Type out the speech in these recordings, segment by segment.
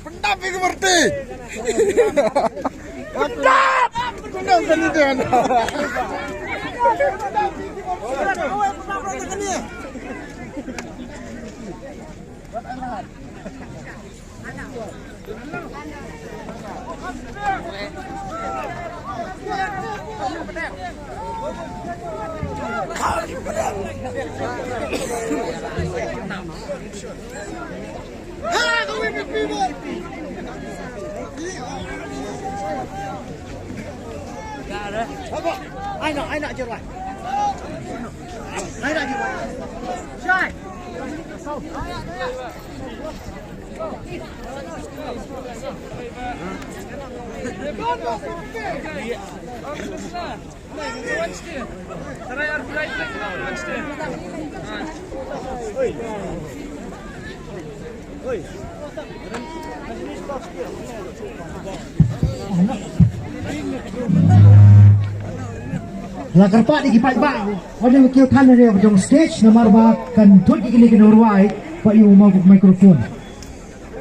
Pendap itu berarti. Pendap. Pendap sendirian. Ai nak chưa rồi. Ai nak chưa rồi. Sai. Lakar pak di kipai bang, orang kau kan ada macam stage nama bah kan tuh di kini urwai, pak you mau mikrofon.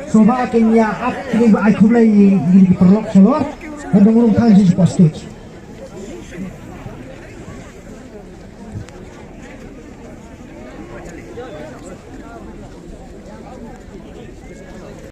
So bah kini ya up kini bah aku mulai di perlok selor, dan orang kan di stage.